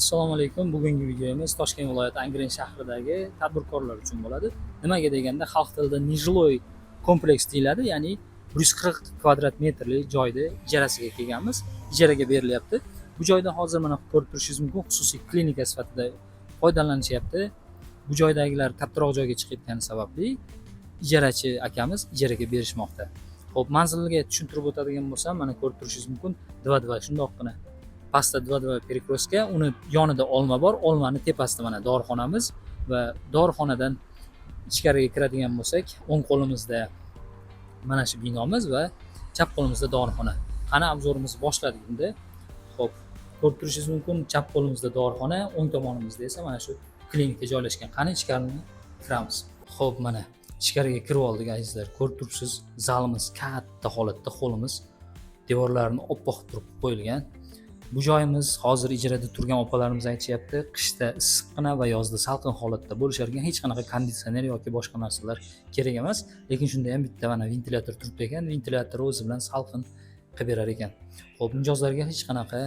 Assalomu alaykum. Bugungi videomiz Toshkent viloyati Angren shahridagi tadbirkorlar uchun bo'ladi. Nimaga deganda xalq tilida nejiloy kompleks deyiladi, ya'ni 140 kvadrat metrli joyda ijarasiga kelganmiz. Ijaraga berilyapti. Bu joyda hozir mana ko'rib turishingiz mumkin, xususiy klinika sifatida foydalanishyapti. Bu joydagilar kattaroq joyga chiqayotgani sababli ijarachi akamiz ijaraga berishmoqda. Xo'p, manzilga tushuntirib o'tadigan bo'lsam, mana ko'rib turishingiz mumkin, 2 shundoqqina pastda 2 perikroska, uni yonida olma bor, olmani tepasida mana dorixonamiz va dorixonadan ichkariga kiradigan bo'lsak, o'ng qo'limizda mana shu binomiz va chap qo'limizda dorixona. Qani obzorimizni boshladik endi. Xo'p, ko'rib turishingiz mumkin, chap qo'limizda dorixona, o'ng tomonimizda esa mana shu klinika joylashgan. Qani ichkariga kiramiz. Xo'p, mana ichkariga kirib oldik azizlar. Ko'rib turibsiz, zalimiz katta holatda, qo'limiz devorlarini oppoq turib qo'yilgan. Bu joyimiz hozir ijarada turgan opalarimiz aytishyapti, qishda issiqqina va yozda salqin holatda bo'lishar ekan, hech qanaqa konditsioner yoki boshqa narsalar kerak emas. Lekin shunda ham bitta mana ventilyator turibdi ekan, ventilyator o'zi bilan salqin qilib berar ekan. Xo'p, mijozlarga hech qanaqa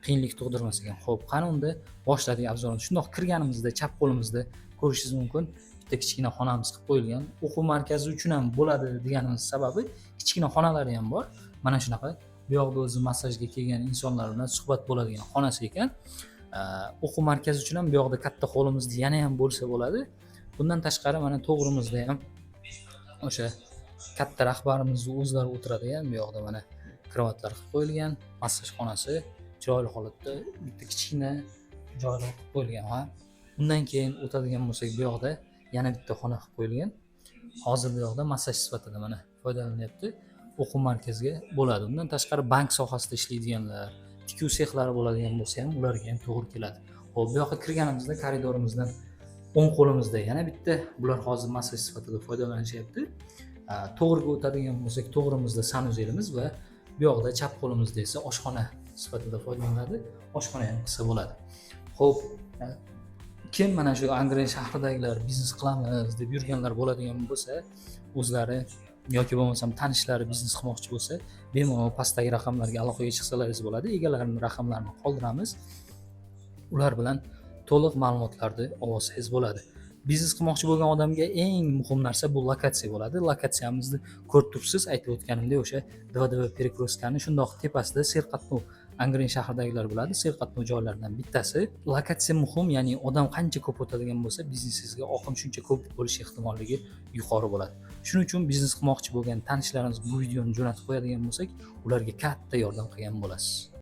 qiyinlik tug'dirmas ekan. Xo'p, qani unda boshladik obzorni. Shundoq kirganimizda chap qo'limizda ko'rishingiz mumkin, bitta kichkina xonamiz qilib qo'yilgan. O'quv markazi uchun ham bo'ladi deganimiz sababi kichkina xonalari ham bor. Mana shunaqa. Bu yoqda o'zi massajga kelgan insonlar bilan suhbat bo'ladigan xonasi ekan. O'quv markazi uchun ham bu yoqda katta hovlimizda yana ham bo'lsa bo'ladi. Bundan tashqari mana to'g'rimizda ham o'sha katta rahbarimizni o'zlari o'tiradigan bu yoqda mana kravatlar qilib qo'yilgan, massaj xonasi chiroyli holatda bitta kichkina joylar qilib qo'yilgan. Bundan keyin o'tadigan bo'lsak, bu yoqda yana bitta xona qilib qo'yilgan. Hozir bu yoqda massaj sifatida mana foydalanyapti. O'quv markaziga bo'ladi. Undan tashqari bank sohasida ishlaydiganlar, tikuv sexlari bo'ladigan bo'lsa ham ularga ham to'g'ri keladi. Xo'p, bu yoqqa kirganimizda koridorimizdan o'ng qo'limizda yana bitta, bular hozir massaj sifatida foydalanishyapti. To'g'riga o'tadigan bo'lsak, to'g'rimizda sanuzelimiz va bu yoqda chap qo'limizda esa oshxona sifatida foydalanadi. Oshxona ham qilsa bo'ladi. Xo'p, kim mana shu Angren shahridagilar biznes qilamiz deb yurganlar bo'ladigan bo'lsa, o'zlari yoki bo'lmasam tanishlari biznes qilmoqchi bo'lsa, bemalol pastdagi raqamlarga aloqaga chiqsalaringiz bo'ladi. Egalarining raqamlarini qoldiramiz. Ular bilan to'liq ma'lumotlarni olsangiz bo'ladi. Biznes qilmoqchi bo'lgan odamga eng muhim narsa bu lokatsiya bo'ladi. Lokatsiyamizni ko'rib turibsiz, aytib o'tganimdek, o'sha 2 perikroskani shundoq tepasida serqatnov Angren shahridagilar bo'ladi. Serqatnov joylardan bittasi. Lokatsiya muhim, ya'ni odam qancha ko'p o'tadigan bo'lsa, biznesingizga oqim shuncha ko'p bo'lish ehtimolligi yuqori bo'ladi. Shuning uchun biznes qilmoqchi bo'lgan tanishlarimiz bu videoni jo'natib qo'yadigan bo'lsak, ularga katta yordam qilgan bo'lasiz.